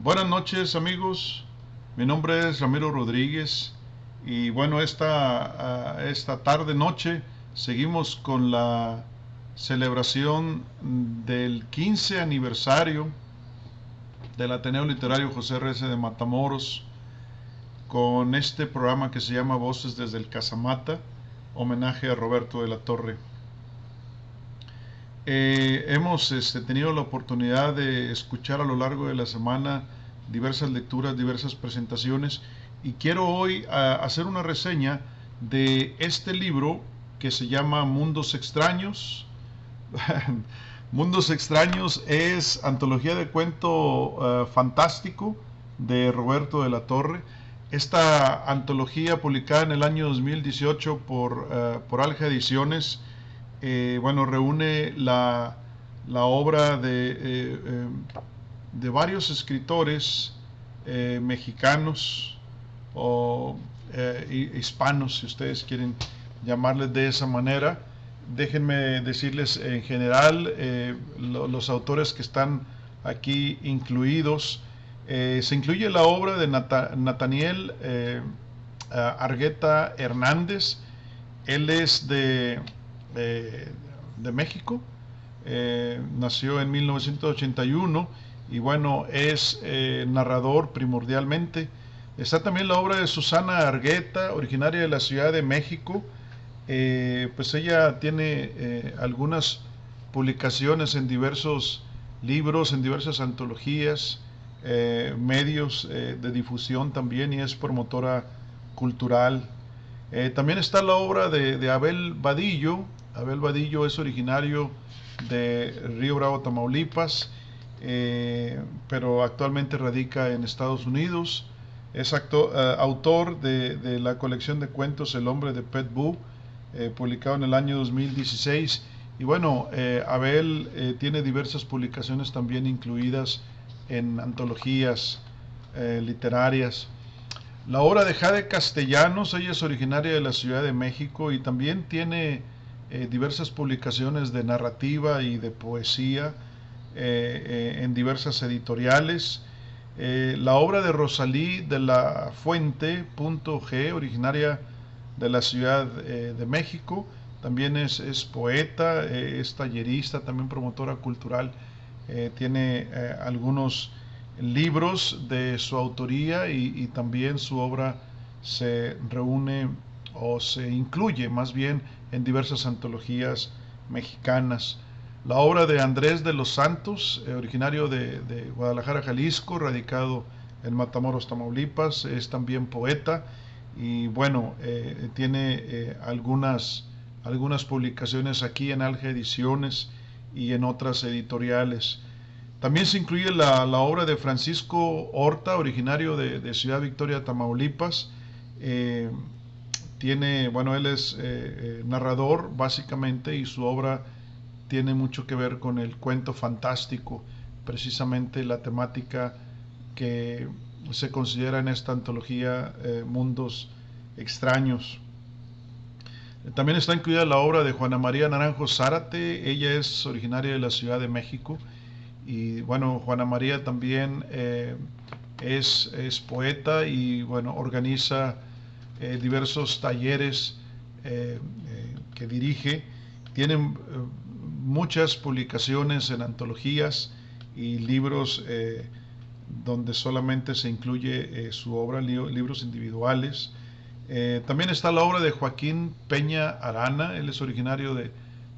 Buenas noches amigos, mi nombre es Ramiro Rodríguez y bueno, esta tarde noche seguimos con la celebración del 15 aniversario del Ateneo Literario José R.C. de Matamoros con este programa que se llama Voces desde el Casamata, homenaje a Roberto de la Torre. Hemos tenido la oportunidad de escuchar a lo largo de la semana diversas lecturas, diversas presentaciones y quiero hoy hacer una reseña de este libro que se llama Mundos Extraños. Mundos Extraños es antología de cuento fantástico de Roberto de la Torre. Esta antología publicada en el año 2018 por Alja Ediciones bueno, reúne la obra de varios escritores mexicanos o hispanos, si ustedes quieren llamarles de esa manera. Déjenme decirles en general los autores que están aquí incluidos. Se incluye la obra de Nathaniel Argueta Hernández. Él es de México, nació en 1981 y bueno, es narrador primordialmente. Está también la obra de Susana Argueta, originaria de la Ciudad de México. Pues ella tiene algunas publicaciones en diversos libros, en diversas antologías, medios de difusión también, y es promotora cultural. También está la obra de Abel Vadillo. Abel Vadillo es originario de Río Bravo, Tamaulipas, pero actualmente radica en Estados Unidos. Es autor de la colección de cuentos El hombre de Pet Boo, publicado en el año 2016. Y bueno, Abel tiene diversas publicaciones también incluidas en antologías literarias. La obra de Jade Castellanos, ella es originaria de la Ciudad de México y también tiene diversas publicaciones de narrativa y de poesía en diversas editoriales. La obra de Rosalí de la Fuente, punto G, originaria de la Ciudad de México, también es poeta, es tallerista, también promotora cultural, tiene algunos libros de su autoría y también su obra se reúne o se incluye más bien en diversas antologías mexicanas. La obra de Andrés de los Santos, originario de Guadalajara, Jalisco, radicado en Matamoros, Tamaulipas, es también poeta y bueno, tiene algunas publicaciones aquí en Alja Ediciones y en otras editoriales. También se incluye la obra de Francisco Horta, originario de Ciudad Victoria, Tamaulipas. Eh, bueno, él es narrador básicamente y su obra tiene mucho que ver con el cuento fantástico, precisamente la temática que se considera en esta antología Mundos Extraños. También está incluida la obra de Juana María Naranjo Zárate, ella es originaria de la Ciudad de México. Y bueno, Juana María también es poeta y bueno, organiza diversos talleres que dirige. Tiene muchas publicaciones en antologías y libros donde solamente se incluye su obra, libros individuales. También está la obra de Joaquín Peña Arana, él es originario de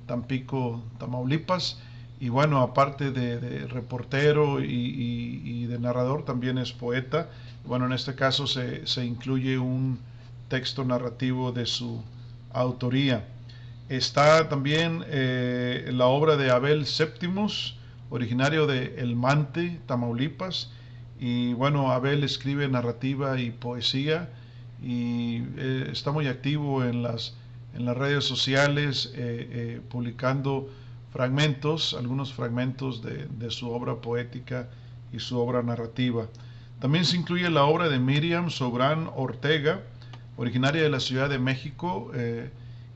Tampico, Tamaulipas. Y bueno, aparte de reportero y de narrador, también es poeta. Bueno, en este caso se incluye un texto narrativo de su autoría. Está también la obra de Abel Séptimos, originario de El Mante, Tamaulipas. Y bueno, Abel escribe narrativa y poesía y está muy activo en las redes sociales, publicando algunos fragmentos de su obra poética y su obra narrativa. También se incluye la obra de Miriam Sobrán Ortega, originaria de la Ciudad de México,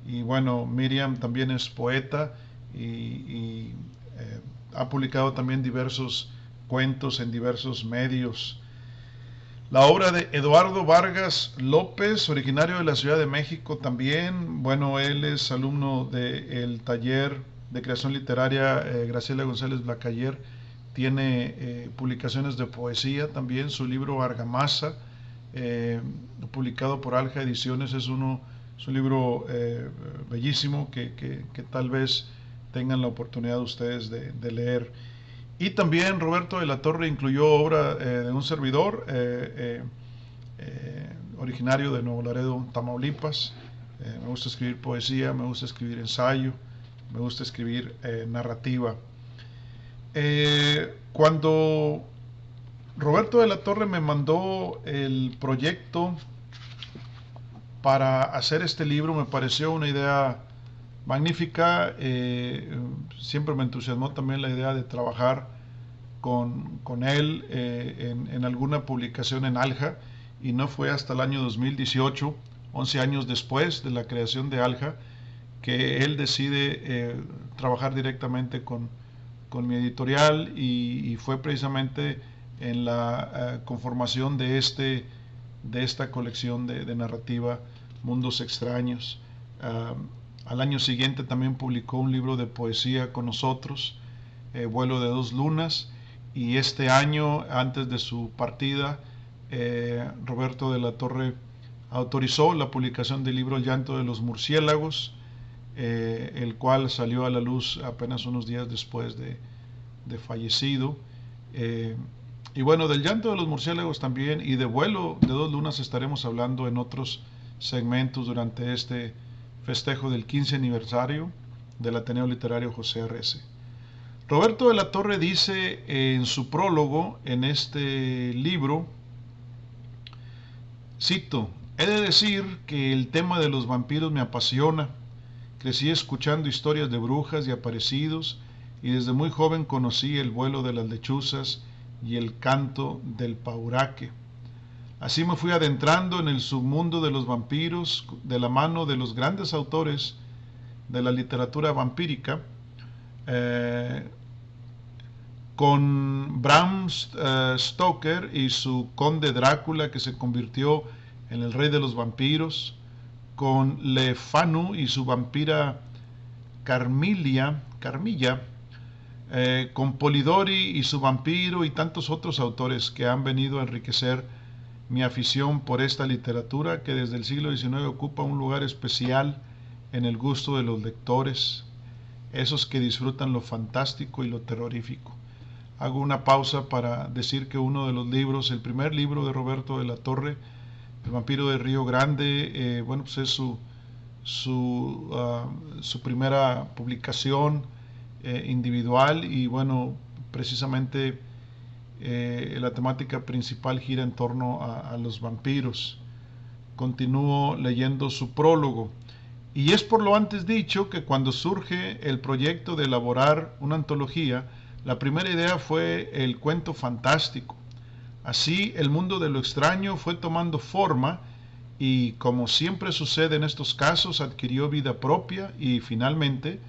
y bueno, Miriam también es poeta y ha publicado también diversos cuentos en diversos medios. La obra de Eduardo Vargas López, originario de la Ciudad de México también. Bueno, él es alumno del taller de creación literaria Graciela González Blacayer. Tiene publicaciones de poesía también. Su libro Argamasa, publicado por Alja Ediciones, es un libro bellísimo que tal vez tengan la oportunidad ustedes de leer. Y también Roberto de la Torre incluyó obra de un servidor originario de Nuevo Laredo, Tamaulipas. Me gusta escribir poesía, me gusta escribir ensayo, me gusta escribir narrativa. Cuando Roberto de la Torre me mandó el proyecto para hacer este libro, me pareció una idea magnífica. Siempre me entusiasmó también la idea de trabajar con él en alguna publicación en Alja, y no fue hasta el año 2018, 11 años después de la creación de Alja, que él decide trabajar directamente con mi editorial, y fue precisamente en la conformación de esta colección de narrativa Mundos Extraños. Al año siguiente también publicó un libro de poesía con nosotros, Vuelo de dos lunas, y este año, antes de su partida, Roberto de la Torre autorizó la publicación del libro El llanto de los murciélagos, el cual salió a la luz apenas unos días después de fallecido. Y bueno, del llanto de los murciélagos también y de Vuelo de dos lunas estaremos hablando en otros segmentos durante este festejo del 15 aniversario del Ateneo Literario José Arrece. Roberto de la Torre dice en su prólogo en este libro, cito: he de decir que el tema de los vampiros me apasiona. Crecí escuchando historias de brujas y aparecidos, y desde muy joven conocí el vuelo de las lechuzas y el canto del pauraque. Así me fui adentrando en el submundo de los vampiros de la mano de los grandes autores de la literatura vampírica, con Bram Stoker y su conde Drácula, que se convirtió en el rey de los vampiros, con Le Fanu y su vampira Carmilla, con Polidori y su vampiro, y tantos otros autores que han venido a enriquecer mi afición por esta literatura, que desde el siglo XIX ocupa un lugar especial en el gusto de los lectores, esos que disfrutan lo fantástico y lo terrorífico. Hago una pausa para decir que uno de los libros, el primer libro de Roberto de la Torre, El vampiro de Río Grande, bueno, pues es su primera publicación individual, y bueno, precisamente la temática principal gira en torno a los vampiros. Continúo leyendo su prólogo. Y es por lo antes dicho que cuando surge el proyecto de elaborar una antología, la primera idea fue el cuento fantástico. Así, el mundo de lo extraño fue tomando forma y, como siempre sucede en estos casos, adquirió vida propia, y finalmente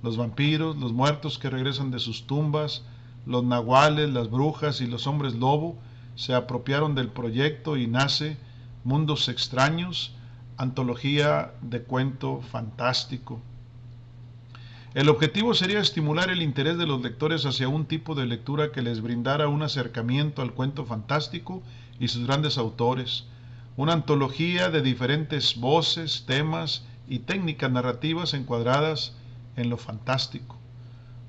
los vampiros, los muertos que regresan de sus tumbas, los nahuales, las brujas y los hombres lobo se apropiaron del proyecto, y nace Mundos Extraños, antología de cuento fantástico. El objetivo sería estimular el interés de los lectores hacia un tipo de lectura que les brindara un acercamiento al cuento fantástico y sus grandes autores. Una antología de diferentes voces, temas y técnicas narrativas encuadradas en lo fantástico.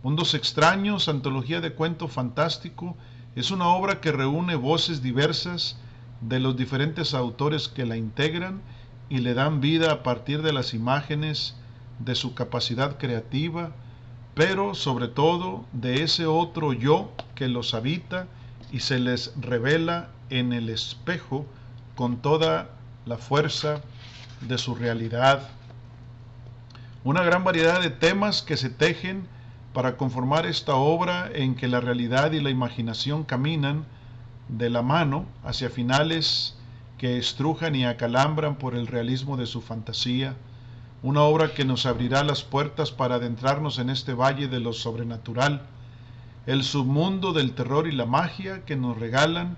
Mundos Extraños, antología de cuento fantástico, es una obra que reúne voces diversas de los diferentes autores que la integran y le dan vida a partir de las imágenes de su capacidad creativa, pero sobre todo de ese otro yo que los habita y se les revela en el espejo con toda la fuerza de su realidad. Una gran variedad de temas que se tejen para conformar esta obra, en que la realidad y la imaginación caminan de la mano hacia finales que estrujan y acalambran por el realismo de su fantasía. Una obra que nos abrirá las puertas para adentrarnos en este valle de lo sobrenatural. el submundo del terror y la magia que nos regalan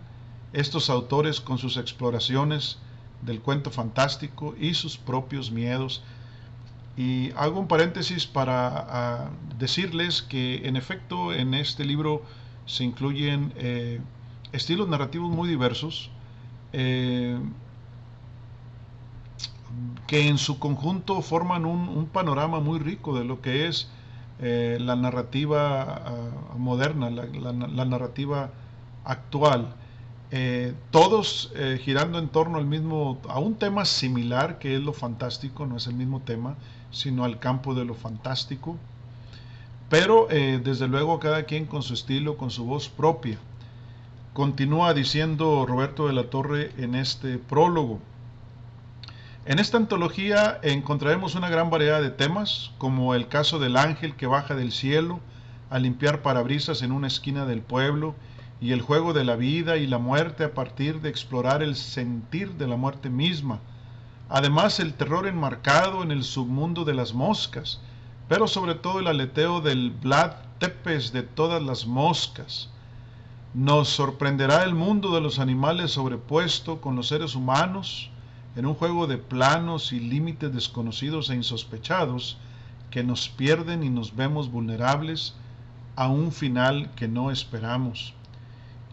estos autores con sus exploraciones del cuento fantástico y sus propios miedos. Y hago un paréntesis para decirles que en efecto en este libro se incluyen estilos narrativos muy diversos, que en su conjunto forman un panorama muy rico de lo que es la narrativa moderna, la narrativa actual. Todos girando en torno a un tema similar, que es lo fantástico. No es el mismo tema, sino al campo de lo fantástico, pero desde luego cada quien con su estilo, con su voz propia. Continúa diciendo Roberto de la Torre en este prólogo: en esta antología encontraremos una gran variedad de temas, como el caso del ángel que baja del cielo a limpiar parabrisas en una esquina del pueblo, y el juego de la vida y la muerte a partir de explorar el sentir de la muerte misma. Además, el terror enmarcado en el submundo de las moscas, pero sobre todo el aleteo del Vlad Tepes de todas las moscas. Nos sorprenderá el mundo de los animales sobrepuesto con los seres humanos, en un juego de planos y límites desconocidos e insospechados que nos pierden y nos vemos vulnerables a un final que no esperamos.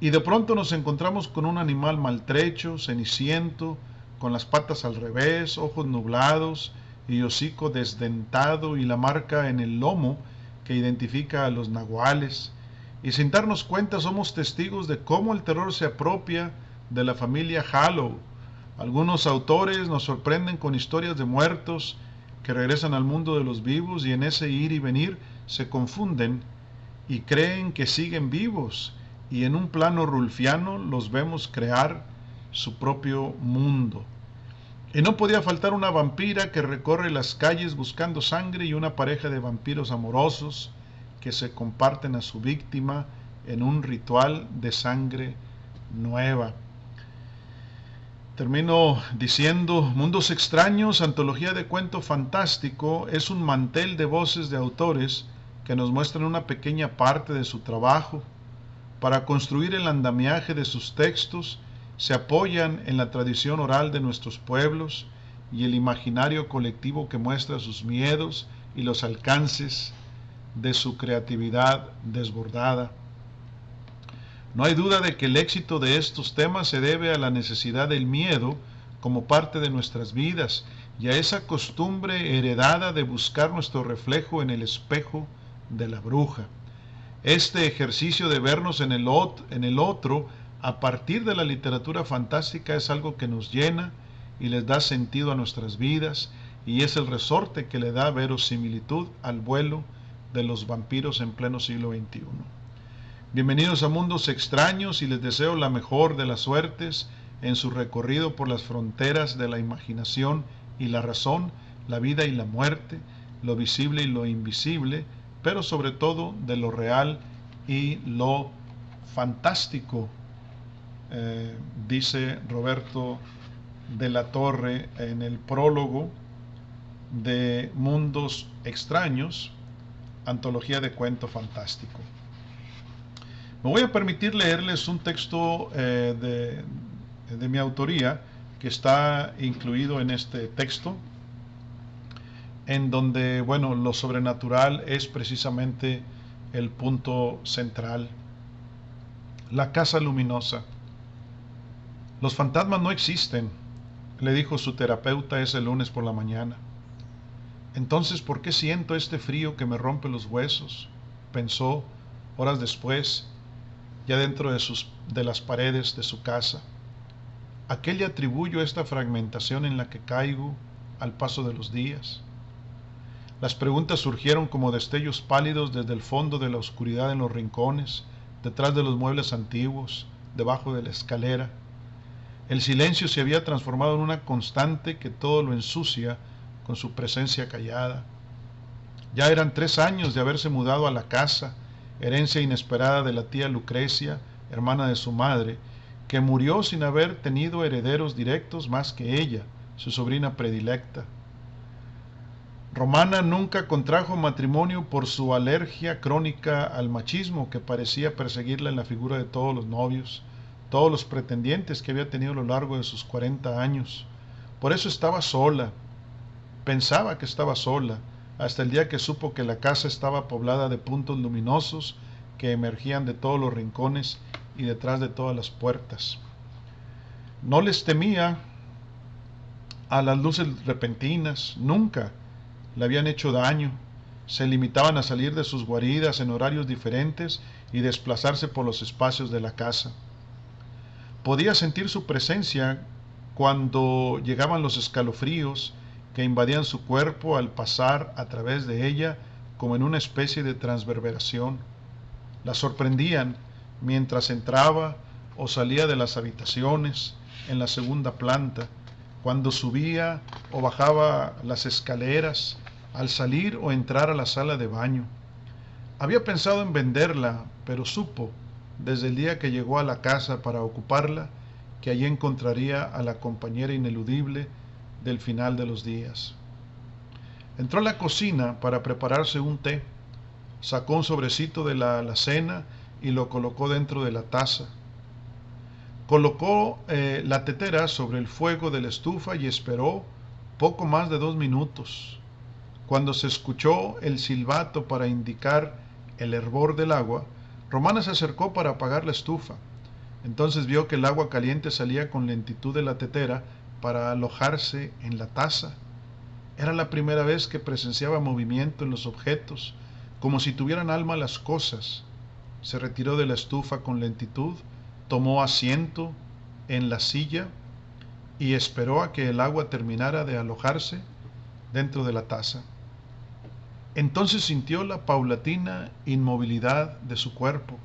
Y de pronto nos encontramos con un animal maltrecho, ceniciento, con las patas al revés, ojos nublados y hocico desdentado y la marca en el lomo que identifica a los nahuales. Y sin darnos cuenta somos testigos de cómo el terror se apropia de la familia Hallow. Algunos autores nos sorprenden con historias de muertos que regresan al mundo de los vivos, y en ese ir y venir se confunden y creen que siguen vivos, y en un plano rulfiano los vemos crear su propio mundo. Y no podía faltar una vampira que recorre las calles buscando sangre, y una pareja de vampiros amorosos que se comparten a su víctima en un ritual de sangre nueva. Termino diciendo: Mundos Extraños, antología de cuento fantástico, es un mantel de voces de autores que nos muestran una pequeña parte de su trabajo. Para construir el andamiaje de sus textos, se apoyan en la tradición oral de nuestros pueblos y el imaginario colectivo que muestra sus miedos y los alcances de su creatividad desbordada. No hay duda de que el éxito de estos temas se debe a la necesidad del miedo como parte de nuestras vidas y a esa costumbre heredada de buscar nuestro reflejo en el espejo de la bruja. Este ejercicio de vernos en el otro a partir de la literatura fantástica es algo que nos llena y les da sentido a nuestras vidas, y es el resorte que le da verosimilitud al vuelo de los vampiros en pleno siglo XXI. Bienvenidos a Mundos Extraños, y les deseo la mejor de las suertes en su recorrido por las fronteras de la imaginación y la razón, la vida y la muerte, lo visible y lo invisible, pero sobre todo de lo real y lo fantástico, dice Roberto de la Torre en el prólogo de Mundos Extraños, antología de cuento fantástico. Me voy a permitir leerles un texto de mi autoría que está incluido en este texto, en donde, bueno, lo sobrenatural es precisamente el punto central. La casa luminosa. Los fantasmas no existen, le dijo su terapeuta ese lunes por la mañana. Entonces, ¿por qué siento este frío que me rompe los huesos?, pensó horas después, ya dentro de las paredes de su casa. ¿A qué le atribuyo esta fragmentación en la que caigo al paso de los días? Las preguntas surgieron como destellos pálidos desde el fondo de la oscuridad en los rincones, detrás de los muebles antiguos, debajo de la escalera. El silencio se había transformado en una constante que todo lo ensucia con su presencia callada. Ya eran 3 años de haberse mudado a la casa, herencia inesperada de la tía Lucrecia, hermana de su madre, que murió sin haber tenido herederos directos más que ella, su sobrina predilecta. Romana nunca contrajo matrimonio por su alergia crónica al machismo que parecía perseguirla en la figura de todos los novios, todos los pretendientes que había tenido a lo largo de sus 40 años. Por eso estaba sola, pensaba que estaba sola, hasta el día que supo que la casa estaba poblada de puntos luminosos que emergían de todos los rincones y detrás de todas las puertas. No les temía a las luces repentinas, nunca le habían hecho daño. Se limitaban a salir de sus guaridas en horarios diferentes y desplazarse por los espacios de la casa. Podía sentir su presencia cuando llegaban los escalofríos que invadían su cuerpo al pasar a través de ella como en una especie de transverberación. La sorprendían mientras entraba o salía de las habitaciones en la segunda planta, cuando subía o bajaba las escaleras, al salir o entrar a la sala de baño. Había pensado en venderla, pero supo, desde el día que llegó a la casa para ocuparla, que allí encontraría a la compañera ineludible del final de los días. Entró a la cocina para prepararse un té, sacó un sobrecito de la alacena y lo colocó dentro de la taza. Colocó la tetera sobre el fuego de la estufa y esperó poco más de 2 minutos. Cuando se escuchó el silbato para indicar el hervor del agua, Romana se acercó para apagar la estufa. Entonces vio que el agua caliente salía con lentitud de la tetera para alojarse en la taza. Era la primera vez que presenciaba movimiento en los objetos, como si tuvieran alma las cosas. Se retiró de la estufa con lentitud, tomó asiento en la silla y esperó a que el agua terminara de alojarse dentro de la taza. Entonces sintió la paulatina inmovilidad de su cuerpo.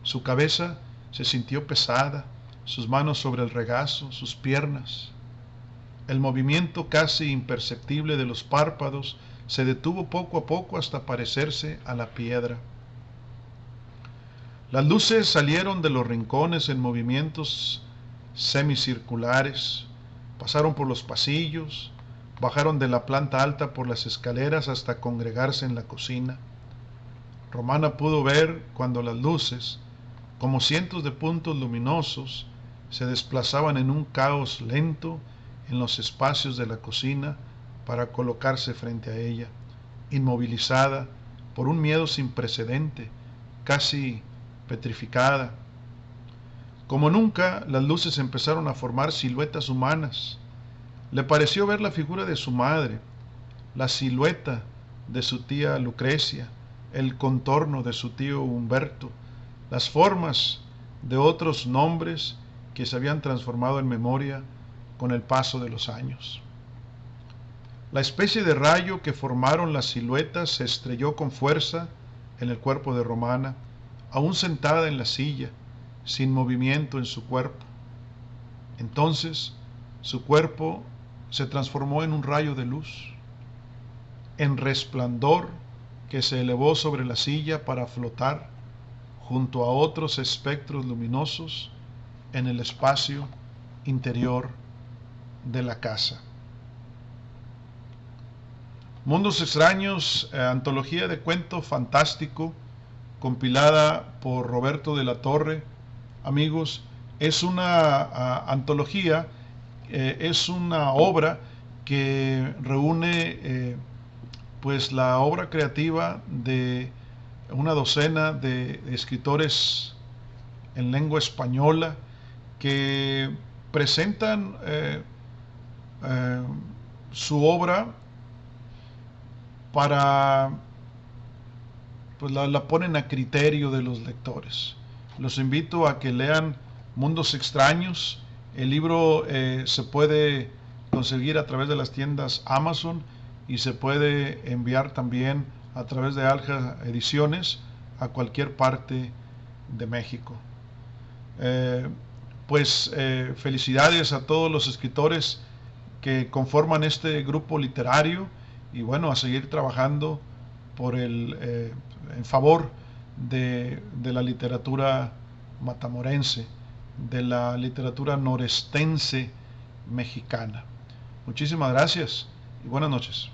Su cabeza se sintió pesada, sus manos sobre el regazo, sus piernas. El movimiento casi imperceptible de los párpados se detuvo poco a poco hasta parecerse a la piedra. Las luces salieron de los rincones en movimientos semicirculares, pasaron por los pasillos, bajaron de la planta alta por las escaleras hasta congregarse en la cocina. Romana pudo ver cuando las luces, como cientos de puntos luminosos, se desplazaban en un caos lento en los espacios de la cocina para colocarse frente a ella, inmovilizada por un miedo sin precedente, casi petrificada. Como nunca, las luces empezaron a formar siluetas humanas. Le pareció ver la figura de su madre, la silueta de su tía Lucrecia, el contorno de su tío Humberto, las formas de otros nombres que se habían transformado en memoria con el paso de los años. La especie de rayo que formaron las siluetas se estrelló con fuerza en el cuerpo de Romana, aún sentada en la silla, sin movimiento en su cuerpo. Entonces, su cuerpo se transformó en un rayo de luz, en resplandor que se elevó sobre la silla para flotar junto a otros espectros luminosos en el espacio interior de la casa. Mundos Extraños, antología de cuento fantástico, compilada por Roberto de la Torre. Amigos, es una antología, es una obra que reúne pues la obra creativa de una docena de escritores en lengua española que presentan su obra para, pues la ponen a criterio de los lectores. Los invito a que lean Mundos Extraños. El libro se puede conseguir a través de las tiendas Amazon y se puede enviar también a través de Alja Ediciones a cualquier parte de México. Felicidades a todos los escritores que conforman este grupo literario y bueno, a seguir trabajando por en favor de la literatura matamorense, de la literatura norestense mexicana. Muchísimas gracias y buenas noches.